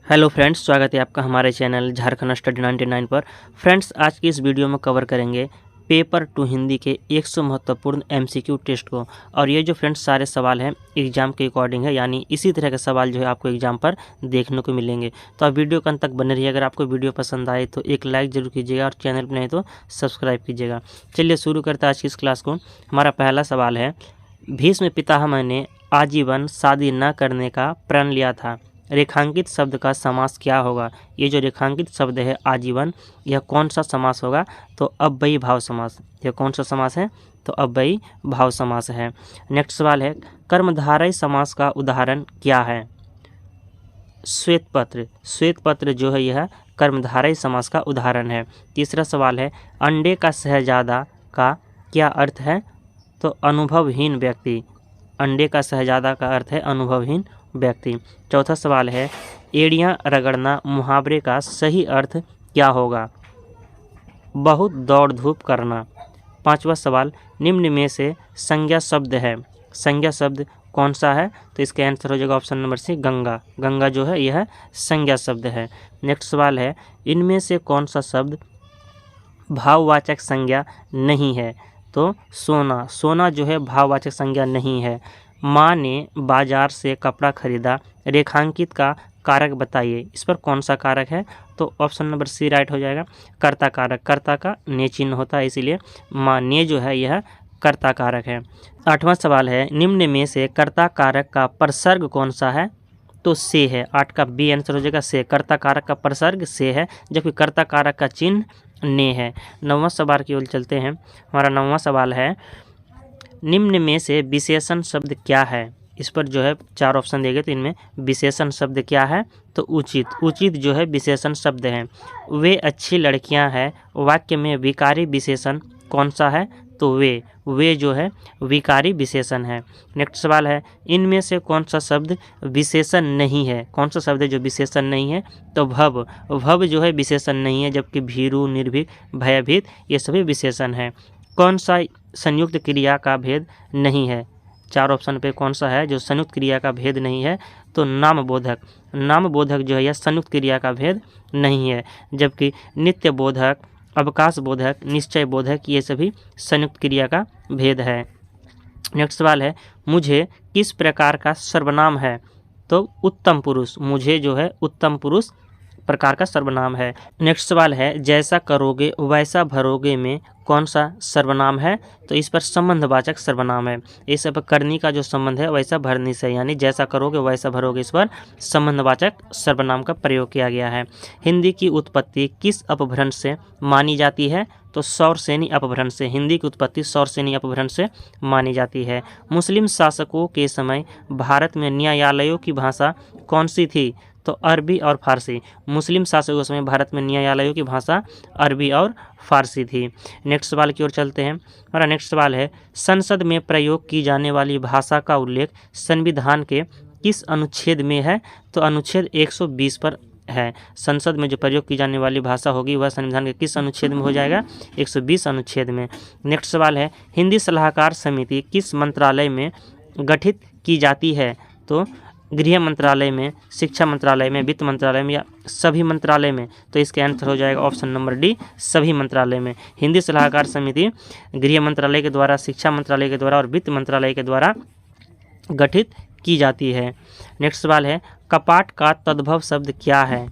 Hello friends, स्वागत है आपका हमारे चैनल झारखंड स्टडी 99 पर। फ्रेंड्स, आज की इस वीडियो में कवर करेंगे पेपर 2 हिंदी के 100 महत्वपूर्ण एमसीक्यू टेस्ट को। और ये जो फ्रेंड्स सारे सवाल हैं एग्जाम के अकॉर्डिंग है, यानी इसी तरह के सवाल जो है आपको एग्जाम पर देखने को मिलेंगे। तो आप वीडियो के अंत तक बने रहिए। अगर आपको वीडियो पसंद आए तो एक लाइक जरूर कीजिएगा और चैनल पर नहीं तो सब्सक्राइब कीजिएगा। चलिए शुरू करते हैं आज की इस क्लास को। हमारा पहला सवाल है, भीष्म पितामह ने आजीवन शादी न करने का प्रण लिया था। रेखांकित शब्द का समास क्या होगा? ये जो रेखांकित शब्द है आजीवन, यह कौन सा समास होगा? तो अव्ययी भाव समास। यह कौन सा समास है? तो अव्ययी भाव समास है। नेक्स्ट सवाल है, कर्मधारय समास का उदाहरण क्या है? श्वेत पत्र। श्वेत पत्र जो है यह कर्मधारय समास का उदाहरण है। तीसरा सवाल है, अंडे का शहजादा का क्या अर्थ है? तो अनुभवहीन व्यक्ति। अंडे का शहजादा का अर्थ है अनुभवहीन व्यक्ति। चौथा सवाल है, एड़ियाँ रगड़ना मुहावरे का सही अर्थ क्या होगा? बहुत दौड़ धूप करना। पांचवा सवाल, निम्न में से संज्ञा शब्द है, संज्ञा शब्द कौन सा है? तो इसका आंसर हो जाएगा option number C, Ganga. Ganga जो है यह संज्ञा शब्द है। नेक्स्ट सवाल है, इनमें से कौन सा शब्द भाववाचक संज्ञा नहीं है? तो सोना। सोना जो है भाववाचक संज्ञा नहीं है। माँ ने बाजार से कपड़ा खरीदा, रेखांकित का कारक बताइए। इस पर कौन सा कारक है? तो ऑप्शन नंबर सी राइट हो जाएगा, कर्ता कारक। कर्ता का ने चिन्ह होता है, इसीलिए माँ ने जो है यह कर्ता कारक है। आठवां सवाल है, निम्न में से कर्ता कारक का प्रसर्ग कौन सा है? तो से है। 8 का बी आंसर हो जाएगा से। कर्ता कारक का प्रसर्ग से है, जबकि कर्ता कारक का चिन्ह ने है। 9वां सवाल की ओर चलते हैं। हमारा 9वां सवाल है, निम्न में से विशेषण शब्द क्या है? इस पर जो है 4 ऑप्शन दिए गए, तो इनमें विशेषण शब्द क्या है? तो उचित। उचित जो है विशेषण शब्द है। वे अच्छी लड़कियां हैं, वाक्य में विकारी विशेषण कौन सा है? तो वे जो है विकारी विशेषण है। नेक्स्ट सवाल है, इनमें से कौन सा शब्द विशेषण नहीं है? कौन सा शब्द है जो विशेषण नहीं है? तो भव। भव जो है विशेषण नहीं है, जबकि भीरु, निर्भीक, भयभीत ये सभी विशेषण है। कौन सा संयुक्त क्रिया का भेद नहीं है? 4 ऑप्शन पे कौन सा है जो संयुक्त क्रिया का भेद नहीं है? तो नामबोधक। नामबोधक जो है यह संयुक्त क्रिया का भेद नहीं है, जबकि नित्य बोधक, अवकाश बोधक, निश्चय बोधक ये सभी संयुक्त क्रिया का भेद है। नेक्स्ट सवाल है, मुझे किस प्रकार का सर्वनाम है? तो उत्तम पुरुष। मुझे जो है उत्तम पुरुष प्रकार का सर्वनाम है। नेक्स्ट सवाल है, जैसा करोगे वैसा भरोगे में कौन सा सर्वनाम है? तो इस पर संबंधवाचक सर्वनाम है। इस पर करनी का जो संबंध है वैसा भरनी से, यानी जैसा करोगे वैसा भरोगे, इस पर संबंधवाचक सर्वनाम का प्रयोग किया गया है। हिंदी की उत्पत्ति किस अपभ्रंश से मानी जाती है? तो सौरसेनी अपभ्रंश से। हिंदी की उत्पत्ति सौरसेनी अपभ्रंश से मानी जाती है। मुस्लिम शासकों के समय भारत में न्यायालयों की भाषा कौन सी थी? तो अरबी और फारसी। मुस्लिम शासकों के समय भारत में न्यायालयों की भाषा अरबी और फारसी थी। नेक्स्ट सवाल की ओर चलते हैं। हमारा नेक्स्ट सवाल है, संसद में प्रयोग की जाने वाली भाषा का उल्लेख संविधान के किस अनुच्छेद में है? तो अनुच्छेद 120 पर है। संसद में जो प्रयोग की जाने वाली भाषा होगी वह संविधान के किस अनुच्छेद में हो जाएगा? 120 अनुच्छेद में। नेक्स्ट सवाल है, हिंदी सलाहकार समिति किस मंत्रालय में गठित की जाती है? तो गृह मंत्रालय में, शिक्षा मंत्रालय में, वित्त मंत्रालय में, या सभी मंत्रालय में? तो इसके आंसर हो जाएगा ऑप्शन नंबर डी, सभी मंत्रालय में। हिंदी सलाहकार समिति गृह मंत्रालय के द्वारा, शिक्षा मंत्रालय के द्वारा और वित्त मंत्रालय के द्वारा गठित की जाती है। नेक्स्ट सवाल है, कपाट का तद्भव शब्द क्या है?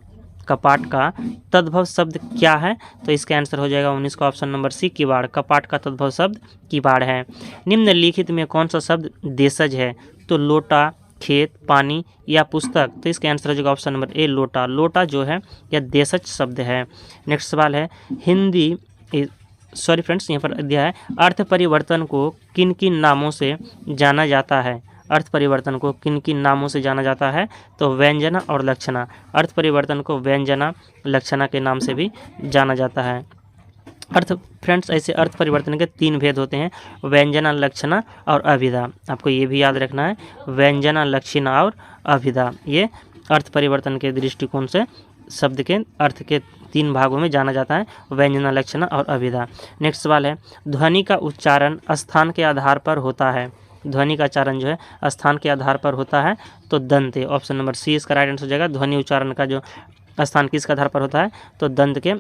कपाट का तद्भव शब्द क्या है? तो इसका आंसर हो जाएगा 19 का ऑप्शन नंबर सी, किवाड़। कपाट का तद्भव शब्द किवाड़ है। निम्नलिखित में कौन सा शब्द देशज है? तो लोटा, खेत, पानी या पुस्तक? तो इसका आंसर हो जाएगा ऑप्शन नंबर ए, लोटा। लोटा जो है यह देशज शब्द है। नेक्स्ट सवाल है, यहाँ पर दिया है, अर्थ परिवर्तन को किन किन नामों से जाना जाता है? अर्थ परिवर्तन को किन किन नामों से जाना जाता है? तो व्यंजना और लक्षणा। अर्थ परिवर्तन को व्यंजना, लक्षणा के नाम से भी जाना जाता है। फ्रेंड्स, ऐसे अर्थ परिवर्तन के 3 भेद होते हैं, व्यंजना, लक्षणा और अभिधा। आपको ये भी याद रखना है, व्यंजना, लक्षणा और अभिधा। ये अर्थ परिवर्तन के दृष्टिकोण से शब्द के अर्थ के 3 भागों में जाना जाता है, व्यंजना, लक्षणा और अभिधा। नेक्स्ट सवाल है, ध्वनि का उच्चारण स्थान के आधार पर होता है। ध्वनि का उच्चारण जो है स्थान के आधार पर होता है, तो दंत है। ऑप्शन नंबर सी इसका राइट आंसर हो जाएगा। ध्वनि उच्चारण का जो स्थान किसके आधार पर होता है, तो दंत के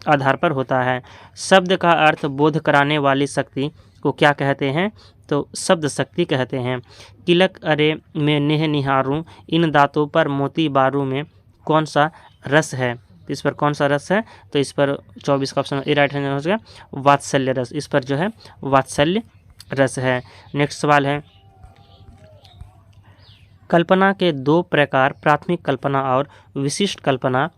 आधार पर होता है। शब्द का अर्थ बोध कराने वाली शक्ति को क्या कहते हैं, तो शब्द शक्ति कहते हैं। किलक अरे में नेह निहारूं, इन दांतों पर मोती बारू में कौन सा रस है, तो इस पर कौन सा रस है, तो इस पर 24 का ऑप्शन ए राइट आंसर हो जाएगा वात्सल्य रस। इस पर जो है वात्सल्य रस है। नेक्स्ट सवाल है, कल्पना के दो प्रकार प्राथमिक कल्पना और विशिष्ट कल्पना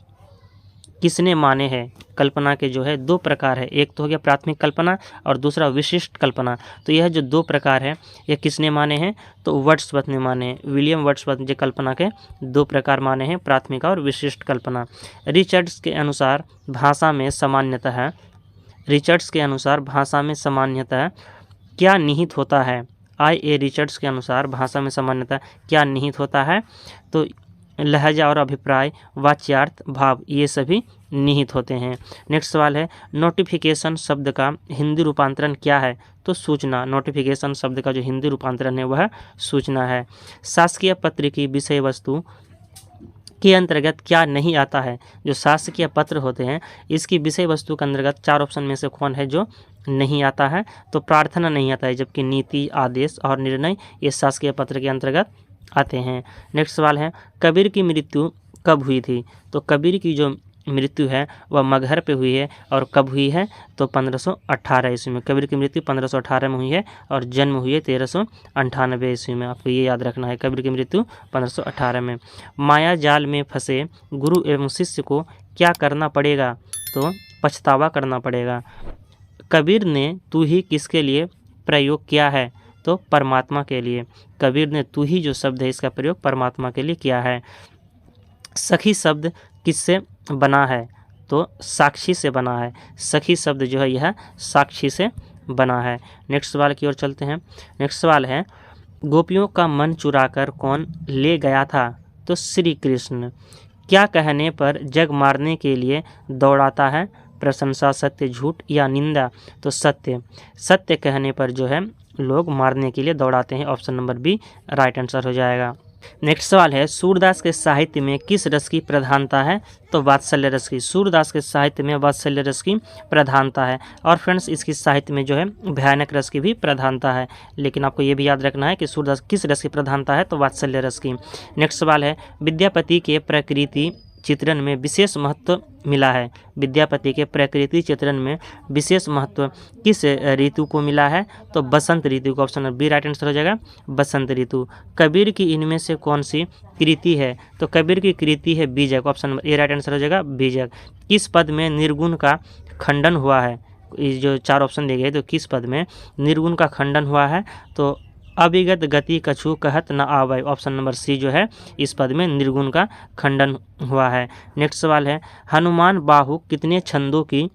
किसने माने हैं। कल्पना के जो है दो प्रकार है, एक तो हो गया प्राथमिक कल्पना और दूसरा विशिष्ट कल्पना। तो यह जो दो प्रकार है यह किसने माने हैं, तो वर्ड्सवर्थ ने माने हैं। विलियम वर्ड्सवर्थ जो कल्पना के दो प्रकार माने हैं, प्राथमिक और विशिष्ट कल्पना। रिचर्ड्स के अनुसार भाषा में सामान्यतः है, रिचर्ड्स के अनुसार भाषा में सामान्यतः क्या निहित होता है। I.A. रिचर्ड्स के अनुसार भाषा में सामान्यतः क्या निहित होता है, तो लहजा और अभिप्राय, वाच्यार्थ, भाव, ये सभी निहित होते हैं। नेक्स्ट सवाल है, नोटिफिकेशन शब्द का हिंदी रूपांतरण क्या है, तो सूचना। नोटिफिकेशन शब्द का जो हिंदी रूपांतरण है वह सूचना है। शासकीय पत्र की विषय वस्तु के अंतर्गत क्या नहीं आता है। जो शासकीय पत्र होते हैं इसकी विषय वस्तु के अंतर्गत चार ऑप्शन में से कौन है जो नहीं आता है, तो प्रार्थना नहीं आता है, जबकि नीति, आदेश और निर्णय ये शासकीय पत्र के अंतर्गत आते हैं। नेक्स्ट सवाल है, कबीर की मृत्यु कब हुई थी, तो कबीर की जो मृत्यु है वह मगहर पे हुई है, और कब हुई है, तो 1518 ईस्वी में। कबीर की मृत्यु 1518 में हुई है और जन्म हुई है 1398 ईस्वी में। आपको ये याद रखना है, कबीर की मृत्यु 1518 में। माया जाल में फंसे गुरु एवं शिष्य को क्या करना पड़ेगा, तो पछतावा करना पड़ेगा। कबीर ने तू ही किसके लिए प्रयोग किया है, तो परमात्मा के लिए। कबीर ने तू ही जो शब्द है इसका प्रयोग परमात्मा के लिए किया है। सखी शब्द किससे बना है, तो साक्षी से बना है। सखी शब्द जो है यह साक्षी से बना है। नेक्स्ट सवाल की ओर चलते हैं। नेक्स्ट सवाल है, गोपियों का मन चुराकर कौन ले गया था, तो श्री कृष्ण। क्या कहने पर जग मारने के लिए दौड़ाता है, प्रशंसा, सत्य, झूठ या निंदा, तो सत्य। सत्य कहने पर जो है लोग मारने के लिए दौड़ाते हैं। Option number B right answer हो जाएगा। नेक्स्ट सवाल है, सूरदास के साहित्य में किस रस की प्रधानता है, तो वात्सल्य रस की। सूरदास के साहित्य में वात्सल्य रस की प्रधानता है। और फ्रेंड्स इसकी साहित्य में जो है भयानक रस की भी प्रधानता है, लेकिन आपको ये भी याद रखना है कि सूरदास किस रस की प्रधानता है, तो वात्सल्य रस की। नेक्स्ट सवाल है, विद्यापति के प्रकृति चित्रण में विशेष महत्व मिला है। विद्यापति के प्रकृति चित्रण में विशेष महत्व किस ऋतु को मिला है, तो बसंत ऋतु को। ऑप्शन बी राइट आंसर हो जाएगा बसंत ऋतु। कबीर की इनमें से कौन सी कृति है, तो कबीर की कृति है बीजक। Option number A right answer हो जाएगा बीजक। किस पद में निर्गुण का खंडन हुआ है, इस जो चार ऑप्शन दिए गए तो किस पद में निर्गुण का खंडन हुआ है, तो अविगत गति कछु कहत न आवे। ऑप्शन नंबर सी जो है इस पद में निर्गुण का खंडन हुआ है। नेक्स्ट सवाल है, हनुमान बाहुक कितने छंदों की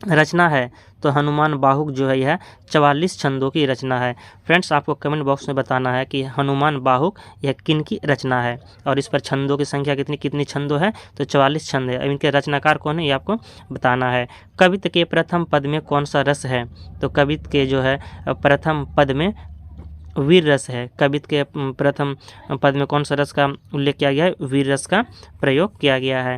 रचना है, तो हनुमान बाहुक जो है यह 44 छंदों की रचना है। फ्रेंड्स आपको कमेंट बॉक्स में बताना है कि हनुमान बाहुक यह किन की रचना है, और इस पर छंदों की संख्या कितनी छंदों है, तो 44 छंद है। अब इनके रचनाकार कौन है ये आपको बताना है। कवित्त के प्रथम पद में कौन सा रस है, तो कवित्त के जो है प्रथम पद में वीर रस है। कवित्त के प्रथम पद में कौन सा रस का उल्लेख किया गया है, वीर रस का प्रयोग किया गया है।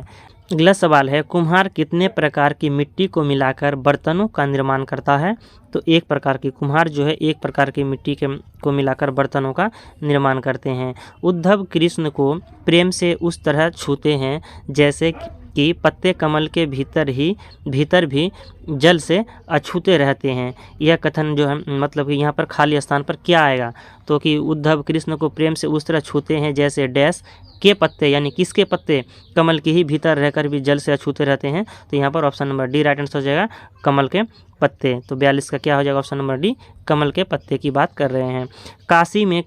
अगला सवाल है, कुम्हार कितने प्रकार की मिट्टी को मिलाकर बर्तनों का निर्माण करता है, तो एक प्रकार की। कुम्हार जो है एक प्रकार की मिट्टी को मिलाकर बर्तनों का निर्माण करते हैं। उद्धव कृष्ण को प्रेम से उस तरह छूते हैं जैसे कि पत्ते कमल के भीतर भी जल से अछूते रहते हैं। यह कथन जो है मतलब कि यहाँ पर खाली स्थान पर क्या आएगा, तो कि उद्धव कृष्ण को प्रेम से उस तरह छूते हैं जैसे डैश के पत्ते, यानी किसके पत्ते, कमल के ही भीतर रहकर भी जल से अछूते रहते हैं। तो यहाँ पर option number D right answer हो जाएगा कमल के पत्ते। तो 42 का क्या हो जाएगा, ऑप्शन नंबर डी कमल के पत्ते की बात कर रहे हैं। काशी में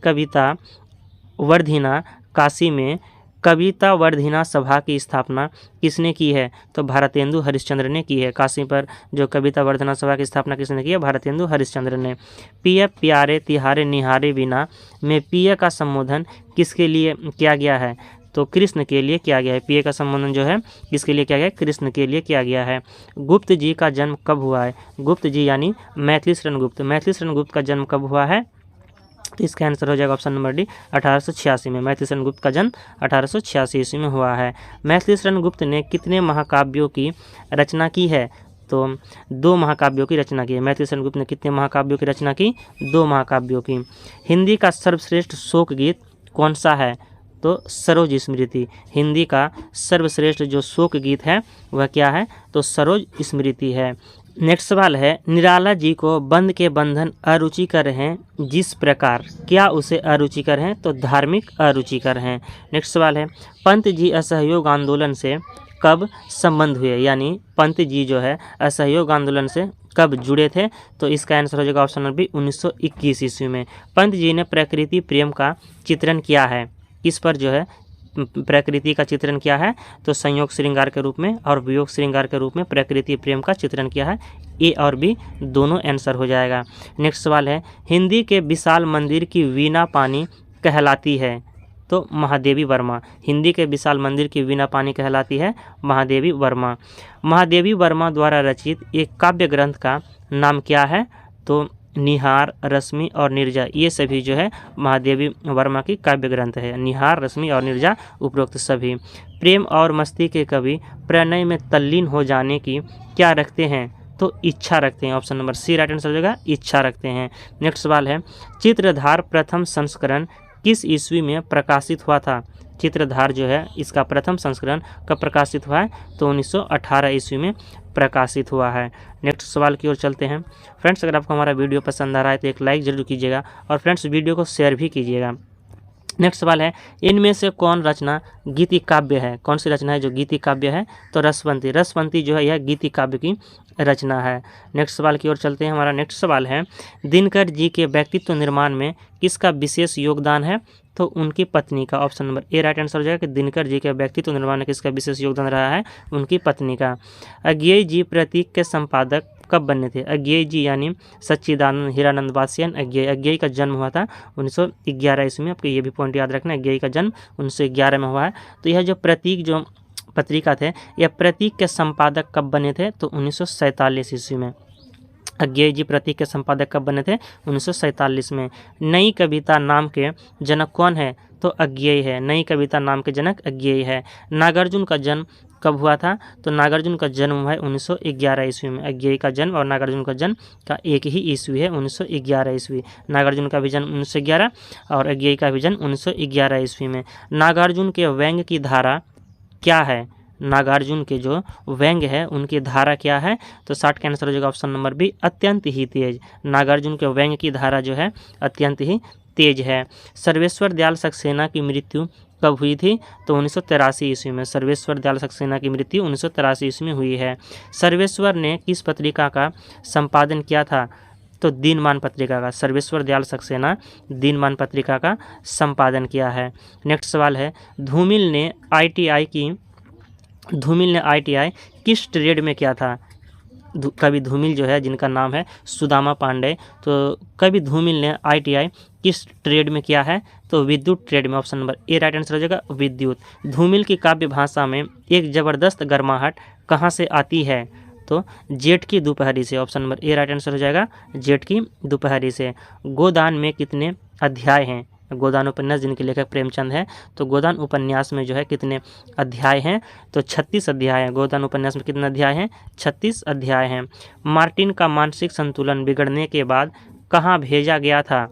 कविता वर्धिना सभा की स्थापना किसने की है, तो भारतेंदु हरिश्चंद्र ने की है। काशी पर जो कविता वर्धना सभा की स्थापना किसने की है, भारतेंदु हरिश्चंद्र ने। पिय प्यारे तिहारे निहारे बिना में पिय का संबोधन किसके लिए किया गया है, तो कृष्ण के लिए किया गया है। पिय का संबोधन जो है किसके लिए किया गया है, कृष्ण के लिए किया गया है। गुप्त जी का जन्म कब हुआ है, गुप्त जी यानी मैथिली शरण गुप्त। मैथिली शरण गुप्त का जन्म कब हुआ है, तो इसका आंसर हो जाएगा ऑप्शन नंबर डी 1886 में। मैथिली शरण गुप्त का जन्म 1886 ईस्वी में हुआ है। मैथिली शरण गुप्त ने कितने महाकाव्यों की रचना की है? तो 2 महाकाव्यों की रचना की है। मैथिली शरण गुप्त ने कितने महाकाव्यों की रचना की? 2 महाकाव्यों की। हिंदी का सर्वश्रेष्ठ शोक गीत कौन सा है? तो सरोज स्मृति। हिंदी का सर्वश्रेष्ठ जो शोक गीत है वह क्या है? तो सरोज स्मृति है। नेक्स्ट सवाल है, निराला जी को बंद के बंधन अरुचिकर हैं जिस प्रकार, क्या उसे अरुचिकर हैं? तो धार्मिक अरुचिकर हैं। नेक्स्ट सवाल है, पंत जी असहयोग आंदोलन से कब संबंध हुए? यानी पंत जी जो है असहयोग आंदोलन से कब जुड़े थे? तो इसका आंसर हो जाएगा ऑप्शन नंबर बी 1921 ईस्वी में। पंत जी ने प्रकृति प्रेम का चित्रण किया है। किस पर जो है प्रकृति का चित्रण किया है? तो संयोग श्रृंगार के रूप में और वियोग श्रृंगार के रूप में प्रकृति प्रेम का चित्रण किया है। ए और बी दोनों आंसर हो जाएगा। नेक्स्ट सवाल है, हिंदी के विशाल मंदिर की वीणा पानी कहलाती है? तो महादेवी वर्मा। हिंदी के विशाल मंदिर की वीणा पानी कहलाती है महादेवी वर्मा। महादेवी वर्मा द्वारा रचित एक काव्य ग्रंथ का नाम क्या है? तो निहार, रश्मि और नीरजा, ये सभी जो है महादेवी वर्मा की काव्य ग्रंथ है। निहार, रश्मि और नीरजा उपरोक्त सभी। प्रेम और मस्ती के कवि प्रणय में तल्लीन हो जाने की क्या रखते हैं? तो इच्छा रखते हैं। Option number C right answer हो जाएगा, इच्छा रखते हैं। नेक्स्ट सवाल है, चित्रधार प्रथम संस्करण किस ईस्वी में प्रकाशित हुआ था? चित्रधार जो है इसका प्रथम संस्करण कब प्रकाशित हुआ है? तो 1918 ईस्वी में प्रकाशित हुआ है। नेक्स्ट सवाल की ओर चलते हैं। फ्रेंड्स, अगर आपको हमारा वीडियो पसंद आ रहा है तो एक लाइक जरूर कीजिएगा और फ्रेंड्स वीडियो को शेयर भी कीजिएगा। नेक्स्ट सवाल है, इनमें से कौन रचना गीति काव्य है? कौन सी रचना है जो गीति काव्य है? तो रसवंती। रसवंती जो है यह गीति काव्य की रचना है। नेक्स्ट सवाल की ओर चलते हैं। हमारा नेक्स्ट सवाल है, दिनकर जी के व्यक्तित्व निर्माण में किसका विशेष योगदान है? तो उनकी पत्नी का। Option number A right answer हो जाएगा कि दिनकर जी के व्यक्तित्व निर्माण में किसका विशेष योगदान रहा है? उनकी पत्नी का। अज्ञेय जी प्रतीक के संपादक कब बने थे? अज्ञेय जी यानी सच्चिदानंद हीरानंद वासियन अज्ञेय। अज्ञेय का जन्म हुआ था 1911 ईस्वी में। आपको ये भी पॉइंट याद रखना है, अज्ञेय का जन्म 1911 में हुआ है। तो यह जो प्रतीक जो पत्रिका थे, यह प्रतीक के संपादक कब बने थे? तो 1947 ईस्वी में। अज्ञेय जी प्रतीक के संपादक कब बने थे? 1947 में। नई कविता नाम के जनक कौन है? तो अज्ञेय है। नई कविता नाम के जनक अज्ञेय है। नागार्जुन का जन्म कब हुआ था? तो नागार्जुन का जन्म हुआ है 1911 ईस्वी में। अज्ञेय का जन्म और नागार्जुन का जन्म का एक ही ईस्वी है, 1911 ईस्वी। नागार्जुन का भी जन्म 1911 और अज्ञेय का भी जन्म 1911 ईस्वी में। नागार्जुन के व्यंग्य की धारा क्या है? नागार्जुन के जो व्यंग्य है उनकी धारा क्या है? तो 60 का आंसर हो जाएगा ऑप्शन नंबर बी अत्यंत ही तेज। नागार्जुन के व्यंग्य की धारा जो है अत्यंत ही तेज है। सर्वेश्वर दयाल सक्सेना की मृत्यु कब हुई थी? तो 1983 ईस्वी में। सर्वेश्वर दयाल सक्सेना की मृत्यु 1983 ईस्वी में हुई है। सर्वेश्वर ने किस पत्रिका का संपादन किया था? तो दीनमान पत्रिका का। सर्वेश्वर दयाल सक्सेना दीनमान पत्रिका का संपादन किया है। नेक्स्ट सवाल है, धूमिल ने ITI किस ट्रेड में किया था? कवि धूमिल जो है जिनका नाम है सुदामा पांडे, तो कवि धूमिल ने ITI किस ट्रेड में किया है? तो विद्युत ट्रेड में। Option number A right answer हो जाएगा विद्युत। धूमिल की काव्य भाषा में एक जबरदस्त गर्माहट कहाँ से आती है? तो जेठ की दोपहरी से। Option number A right answer हो जाएगा जेठ की दोपहरी से। गोदान में कितने अध्याय हैं? गोदान उपन्यास जिनके लेखक प्रेमचंद है, तो गोदान उपन्यास में जो है कितने अध्याय हैं? तो 36 अध्याय हैं। गोदान उपन्यास में कितने अध्याय हैं? 36 अध्याय हैं। मार्टिन का मानसिक संतुलन बिगड़ने के बाद कहाँ भेजा गया था?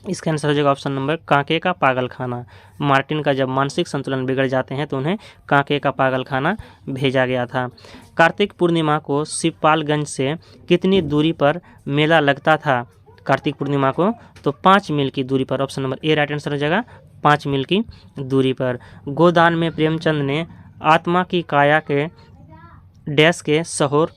इसका आंसर हो जाएगा ऑप्शन नंबर कांके का पागलखाना। मार्टिन का जब मानसिक संतुलन बिगड़ जाते हैं तो उन्हें कांके का पागलखाना भेजा गया था। कार्तिक पूर्णिमा को शिवपालगंज से कितनी दूरी पर मेला लगता था? कार्तिक पूर्णिमा को तो 5 मील की दूरी पर। Option number A right answer हो जाएगा 5 मील की दूरी पर। गोदान में प्रेमचंद ने आत्मा की काया के डैश के सहोर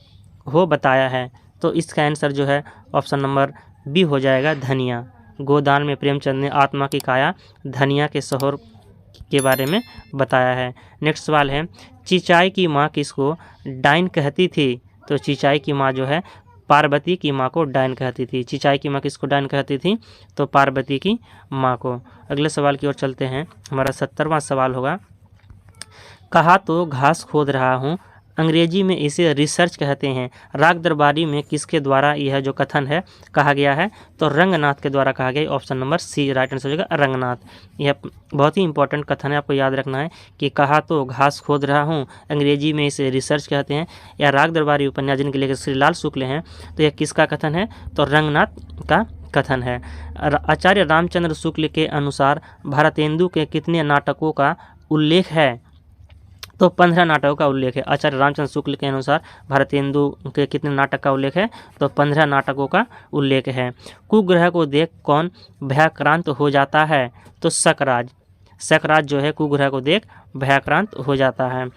हो बताया है, तो इसका आंसर जो है ऑप्शन नंबर बी हो जाएगा धनिया। गोदान में प्रेमचंद ने आत्मा की काया धनिया के सहोर के बारे में बताया है। नेक्स्ट सवाल है, चिचाई की माँ किसको डाइन कहती थी? तो चिचाई की माँ जो है पार्वती की माँ को डायन कहती थी। चिचाई की माँ किसको डायन कहती थी? तो पार्वती की माँ को। अगले सवाल की ओर चलते हैं। हमारा 70वां सवाल होगा, कहा तो घास खोद रहा हूँ अंग्रेजी में इसे रिसर्च कहते हैं। राग दरबारी में किसके द्वारा यह जो कथन है कहा गया है, तो रंगनाथ के द्वारा कहा गया। Option number C right answer हो जाएगा, रंगनाथ। यह बहुत ही इंपॉर्टेंट कथन है, आपको याद रखना है कि कहा तो घास खोद रहा हूँ, अंग्रेजी में इसे रिसर्च कहते हैं। या राग दरबारी उपन्यास जिनके लेखक श्री लाल शुक्ल हैं, तो यह किसका कथन है, तो रंगनाथ का कथन है। आचार्य रामचंद्र शुक्ल के अनुसार भारतेंदु के कितने नाटकों का उल्लेख है, तो 15 नाटकों का उल्लेख है। आचार्य रामचंद्र शुक्ल के अनुसार भारतेंदु के कितने नाटक का उल्लेख है, तो 15 नाटकों का उल्लेख है। कुग्रह को देख कौन भयाक्रांत हो जाता है, तो शकराज। शकराज जो है कुग्रह को देख भयाक्रांत हो जाता है।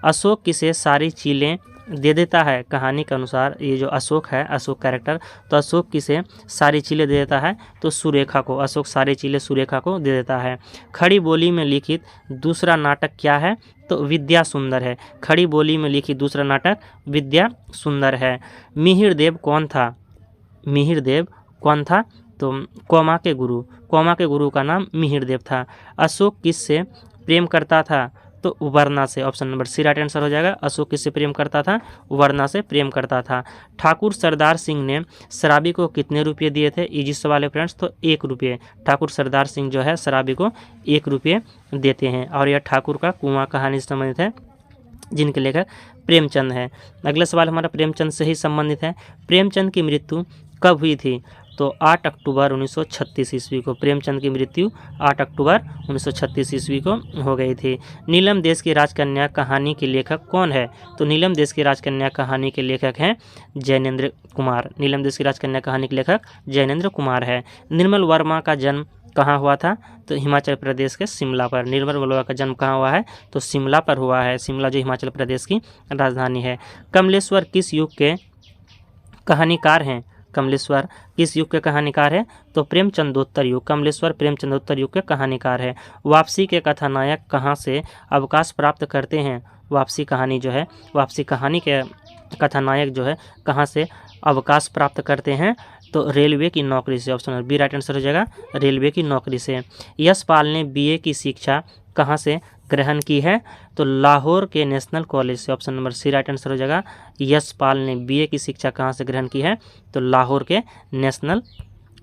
अशोक किसे सारी चीलें दे देता है, कहानी के अनुसार ये जो अशोक है, अशोक कैरेक्टर, तो अशोक किसे सारी चीलें दे देता है, तो सुरेखा को। अशोक सारी चीलें सुरेखा को दे देता है। खड़ी बोली में लिखित दूसरा नाटक क्या है, तो विद्या सुंदर है। खड़ी बोली में लिखित दूसरा नाटक विद्या सुंदर है। मिहिर देव कौन था, मिहिर देव कौन था, तो कोमा के गुरु। कोमा के गुरु का नाम मिहिर देव था। अशोक किससे प्रेम करता था, तो वर्णा से। Option number C right answer हो जाएगा। अशोक किससे प्रेम करता था, वर्णा से प्रेम करता था। ठाकुर सरदार सिंह ने शराबी को कितने रुपये दिए थे, इजी सवाल है फ्रेंड्स, तो 1 रुपये। ठाकुर सरदार सिंह जो है शराबी को 1 रुपये देते हैं। और यह ठाकुर का कुआं कहानी से संबंधित है, जिनके लेखक प्रेमचंद है। अगला सवाल हमारा प्रेमचंद से ही संबंधित है। प्रेमचंद की मृत्यु कब हुई थी, तो 8 अक्टूबर 1936 ईस्वी को। प्रेमचंद की मृत्यु 8 अक्टूबर 1936 ईस्वी को हो गई थी। नीलम देश की राजकन्या कहानी के लेखक कौन है, तो नीलम देश की राजकन्या कहानी के लेखक हैं जैनेंद्र कुमार। नीलम देश की राजकन्या कहानी के लेखक जैनेंद्र कुमार है। निर्मल वर्मा का जन्म कहाँ हुआ था, तो हिमाचल प्रदेश के शिमला पर। निर्मल वर्मा का जन्म कहाँ हुआ है, तो शिमला पर हुआ है। शिमला जो हिमाचल प्रदेश की राजधानी है। कमलेश्वर किस युग के कहानीकार हैं, कमलेश्वर किस युग के कहानीकार है, तो प्रेमचंदोत्तर युग। कमलेश्वर प्रेमचंदोत्तर युग के कहानीकार है। वापसी के कथानायक कहाँ से अवकाश प्राप्त करते हैं, वापसी कहानी जो है, वापसी कहानी के कथानायक जो है कहाँ से अवकाश प्राप्त करते हैं, तो रेलवे की नौकरी से। ऑप्शन बी राइट आंसर हो जाएगा, रेलवे की नौकरी से। यशपाल ने बीए की शिक्षा कहाँ से ग्रहण की है, तो लाहौर के नेशनल कॉलेज से। Option number C right answer हो जाएगा। यशपाल ने बीए की शिक्षा कहाँ से ग्रहण की है, तो लाहौर के नेशनल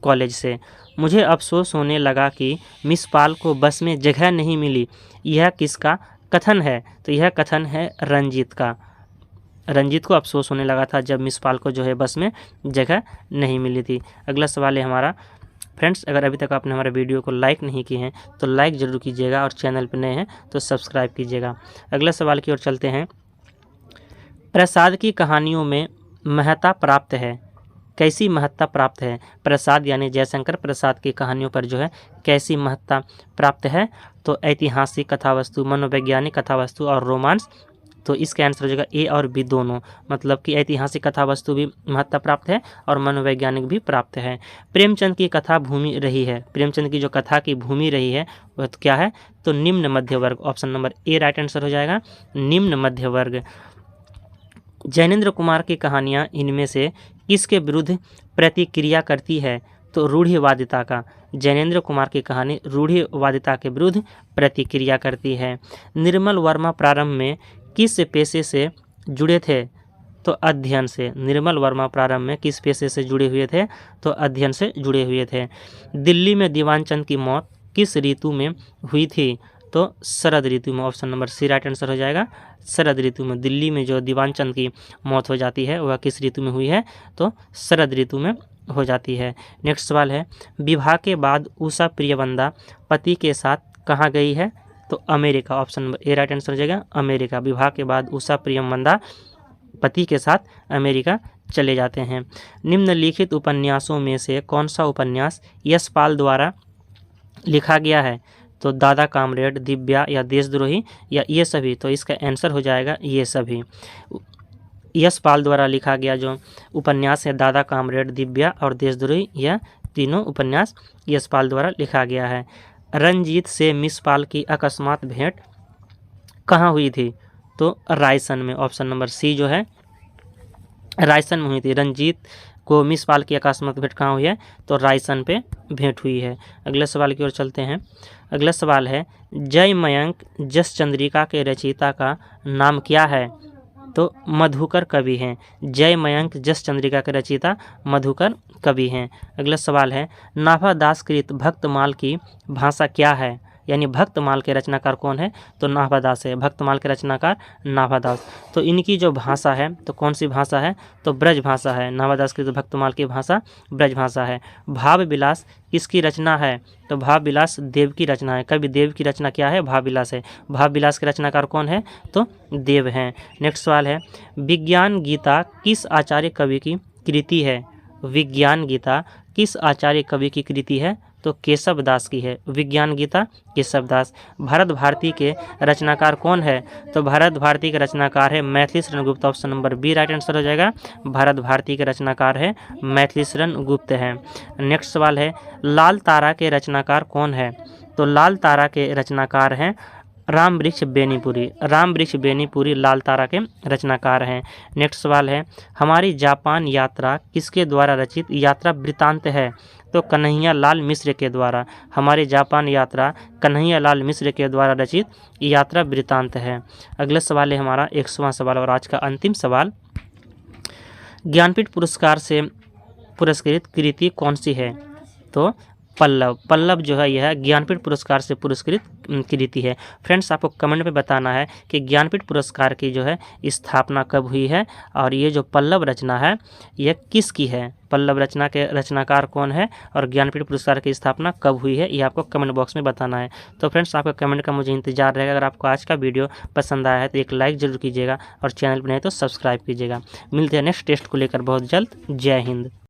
कॉलेज से। मुझे अफसोस होने लगा कि मिस पाल को बस में जगह नहीं मिली, यह किसका कथन है, तो यह कथन है रंजीत का। रंजीत को अफसोस होने लगा था जब मिस पाल को जो है बस में जगह नहीं मिली थी। अगला सवाल है हमारा फ्रेंड्स, अगर अभी तक आपने हमारे वीडियो को लाइक नहीं किए हैं तो लाइक ज़रूर कीजिएगा, और चैनल पर नए हैं तो सब्सक्राइब कीजिएगा। अगला सवाल की ओर चलते हैं। प्रसाद की कहानियों में महत्ता प्राप्त है, कैसी महत्ता प्राप्त है, प्रसाद यानी जयशंकर प्रसाद की कहानियों पर जो है कैसी महत्ता प्राप्त है, तो ऐतिहासिक कथावस्तु, मनोवैज्ञानिक कथावस्तु और रोमांस। तो इसका आंसर हो जाएगा ए और बी दोनों, मतलब कि ऐतिहासिक कथा वस्तु भी महत्ता प्राप्त है और मनोवैज्ञानिक भी प्राप्त है। प्रेमचंद की कथा भूमि रही है, प्रेमचंद की जो कथा की भूमि रही है वह तो क्या है, तो निम्न मध्य वर्ग। Option number A right answer हो जाएगा, निम्न मध्य वर्ग। जैनेंद्र कुमार की कहानियाँ इनमें से किसके विरुद्ध प्रतिक्रिया करती है, तो रूढ़िवादिता का। जैनेंद्र कुमार की कहानी रूढ़िवादिता के विरुद्ध प्रतिक्रिया करती है। निर्मल वर्मा प्रारंभ में किस पेशे से जुड़े थे, तो अध्ययन से। निर्मल वर्मा प्रारंभ में किस पेशे से जुड़े हुए थे, तो अध्ययन से जुड़े हुए थे। दिल्ली में दीवानचंद की मौत किस ऋतु में हुई थी, तो शरद ऋतु में। Option number C right answer हो जाएगा, शरद ऋतु में। दिल्ली में जो दीवानचंद की मौत हो जाती है वह किस ऋतु में हुई है, तो शरद ऋतु में हो जाती है। नेक्स्ट सवाल है, विवाह के बाद उषा प्रियवंदा पति के साथ कहाँ गई है, तो America. Option number A right answer हो जाएगा, अमेरिका। विवाह के बाद उषा प्रियवंदा पति के साथ अमेरिका चले जाते हैं। निम्नलिखित उपन्यासों में से कौन सा उपन्यास यशपाल द्वारा लिखा गया है, तो दादा कामरेड, दिव्या या देशद्रोही या ये सभी, तो इसका आंसर हो जाएगा ये सभी। यशपाल द्वारा लिखा गया जो उपन्यास है दादा कामरेड, दिव्या और देशद्रोही, यह तीनों उपन्यास यशपाल द्वारा लिखा गया है। रंजीत से मिस पाल की अकस्मात भेंट कहाँ हुई थी, तो रायसन में। ऑप्शन नंबर सी जो है रायसन में हुई थी। रंजीत को मिस पाल की अकस्मात भेंट कहाँ हुई है, तो रायसन पे भेंट हुई है। अगले सवाल की ओर चलते हैं। अगला सवाल है, जय मयंक जस चंद्रिका के रचयिता का नाम क्या है, तो मधुकर कवि हैं। जय मयंक जस चंद्रिका के रचयिता मधुकर कवि हैं। अगला सवाल है, नाभादास कृत भक्तमाल की भाषा क्या है, यानी भक्तमाल के रचनाकार कौन है, तो नाभादास है। भक्तमाल के रचनाकार नाभादास। तो इनकी जो भाषा है तो कौन सी भाषा है, तो ब्रज भाषा है। नाभादास की जो भक्तमाल की भाषा ब्रज भाषा है। भाव विलास किसकी रचना है, तो भाव विलास देव की रचना है। कवि देव की रचना क्या है, भाव विलास है। भाव विलास के रचनाकार कौन है, तो देव हैं। नेक्स्ट सवाल है, विज्ञान गीता किस आचार्य कवि की कृति है। विज्ञान गीता किस आचार्य कवि की कृति है, तो केशव दास की है। विज्ञान गीता केशव दास। भारत भारती के रचनाकार कौन है, तो भारत भारती के रचनाकार है Maithili Sharan Gupt. Option number B right answer हो जाएगा। भारत भारती के रचनाकार है मैथिली शरण गुप्त हैं। नेक्स्ट सवाल है, लाल तारा के रचनाकार कौन है, तो लाल तारा के रचनाकार हैं राम वृक्ष बेनीपुरी। राम वृक्ष बेनीपुरी लाल तारा के रचनाकार हैं। नेक्स्ट सवाल है, हमारी जापान यात्रा किसके द्वारा रचित यात्रा वृत्तांत है, तो कन्हैया लाल मिश्र के द्वारा। हमारी जापान यात्रा कन्हैया लाल मिश्र के द्वारा रचित यात्रा वृत्तांत है। अगला सवाल है हमारा 100वां सवाल और आज का अंतिम सवाल, ज्ञानपीठ पुरस्कार से पुरस्कृत कृति कौन सी है, तो पल्लव। पल्लव जो है यह ज्ञानपीठ पुरस्कार से पुरस्कृत कृति है। फ्रेंड्स आपको कमेंट में बताना है कि ज्ञानपीठ पुरस्कार की जो है स्थापना कब हुई है और ये जो पल्लव रचना है यह किसकी है। पल्लव रचना के रचनाकार कौन है और ज्ञानपीठ पुरस्कार की स्थापना कब हुई है, ये आपको कमेंट बॉक्स में बताना है। तो फ्रेंड्स आपका कमेंट का मुझे इंतजार रहेगा। अगर आपको आज का वीडियो पसंद आया है तो एक लाइक जरूर कीजिएगा और चैनल पर नहीं तो सब्सक्राइब कीजिएगा। मिलते हैं नेक्स्ट टेस्ट को लेकर बहुत जल्द। जय हिंद।